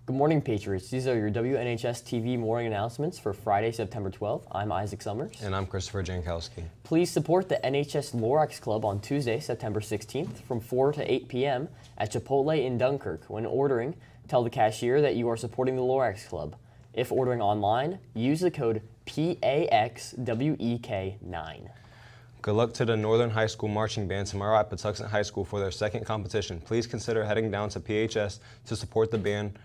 Good morning, Patriots. These are your WNHS-TV morning announcements for Friday, September 12th. I'm Isaac Summers. And I'm Christopher Jankowski. Please support the NHS Lorax Club on Tuesday, September 16th from 4 to 8 p.m. at Chipotle in Dunkirk. When ordering, tell the cashier that you are supporting the Lorax Club. If ordering online, use the code PAXWEK9. Good luck to the Northern High School Marching Band tomorrow at Patuxent High School for their second competition. Please consider heading down to PHS to support the band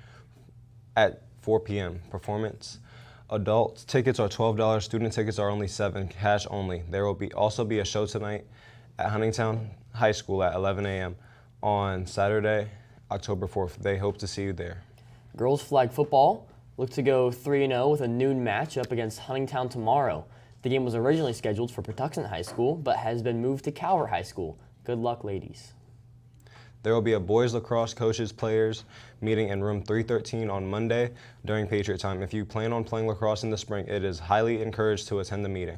at 4 p.m. Performance. Adult tickets are $12. Student tickets are only $7, cash only. There will also be a show tonight at Huntingtown High School at 11 a.m. on Saturday, October 4th. They hope to see you there. Girls flag football look to go 3-0 with a noon match up against Huntingtown tomorrow. The game was originally scheduled for Patuxent High School, but has been moved to Calvert High School. Good luck, ladies. There will be a boys lacrosse coaches players meeting in room 313 on Monday during Patriot time. If you plan on playing lacrosse in the spring, it is highly encouraged to attend the meeting.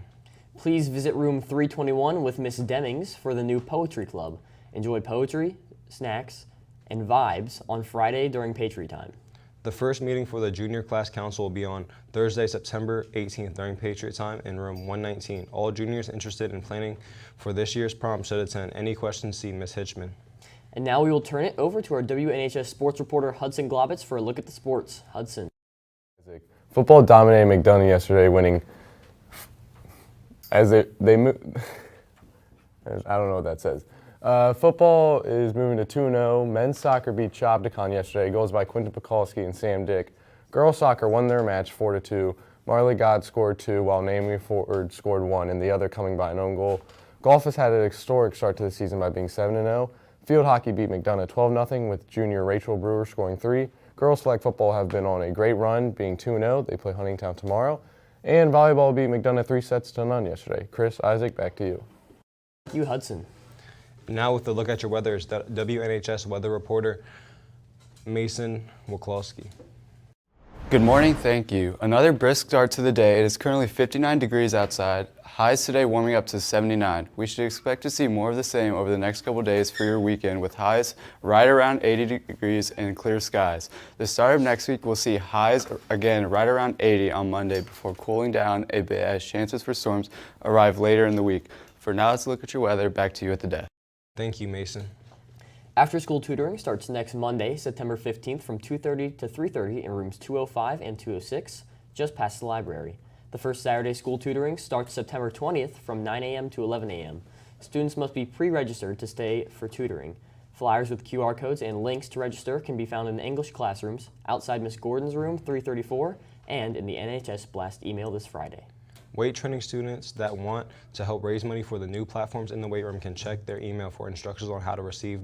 Please visit room 321 with Miss Demings for the new poetry club. Enjoy poetry, snacks, and vibes on Friday during Patriot time. The first meeting for the junior class council will be on Thursday, September 18th during Patriot time in room 119. All juniors interested in planning for this year's prom should attend. Any questions, see Ms. Hitchman. And now we will turn it over to our WNHS sports reporter Hudson Globitz for a look at the sports. Hudson. Football dominated McDonough yesterday, winning as they move. I don't know what that says. Football is moving to 2-0. Men's soccer beat Chopticon yesterday. Goals by Quinton Pekulski and Sam Dick. Girls soccer won their match 4-2. Marley God scored 2, while Naomi Ford scored 1, and the other coming by an own goal. Golf has had an historic start to the season by being 7-0. Field hockey beat McDonough 12-0 with junior Rachel Brewer scoring 3. Girls flag football have been on a great run, being 2-0. They play Huntingtown tomorrow. And volleyball beat McDonough 3-0 yesterday. Chris, Isaac, back to you. Thank you, Hudson. Now with the look at your weather is WNHS weather reporter Mason Woklowski. Good morning, thank you. Another brisk start to the day. It is currently 59 degrees outside. Highs today warming up to 79. We should expect to see more of the same over the next couple days for your weekend, with highs right around 80 degrees and clear skies. The start of next week will see highs again right around 80 on Monday before cooling down a bit as chances for storms arrive later in the week. For now, let's look at your weather. Back to you at the desk. Thank you, Mason. After-school tutoring starts next Monday, September 15th from 2:30 to 3:30 in rooms 205 and 206, just past the library. The first Saturday school tutoring starts September 20th from 9 a.m. to 11 a.m. Students must be pre-registered to stay for tutoring. Flyers with QR codes and links to register can be found in the English classrooms, outside Miss Gordon's room 334, and in the NHS Blast email this Friday. Weight training students that want to help raise money for the new platforms in the weight room can check their email for instructions on how to receive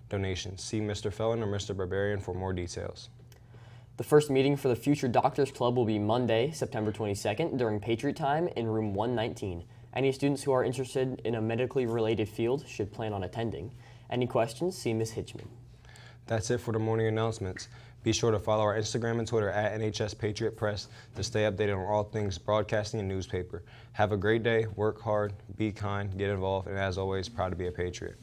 donations. See Mr. Felon or Mr. Barbarian for more details. The first meeting for the Future Doctors Club will be Monday, September 22nd during Patriot Time in room 119. Any students who are interested in a medically related field should plan on attending. Any questions, see Ms. Hitchman. That's it for the morning announcements. Be sure to follow our Instagram and Twitter at NHS Patriot Press to stay updated on all things broadcasting and newspaper. Have a great day, work hard, be kind, get involved, and as always, proud to be a Patriot.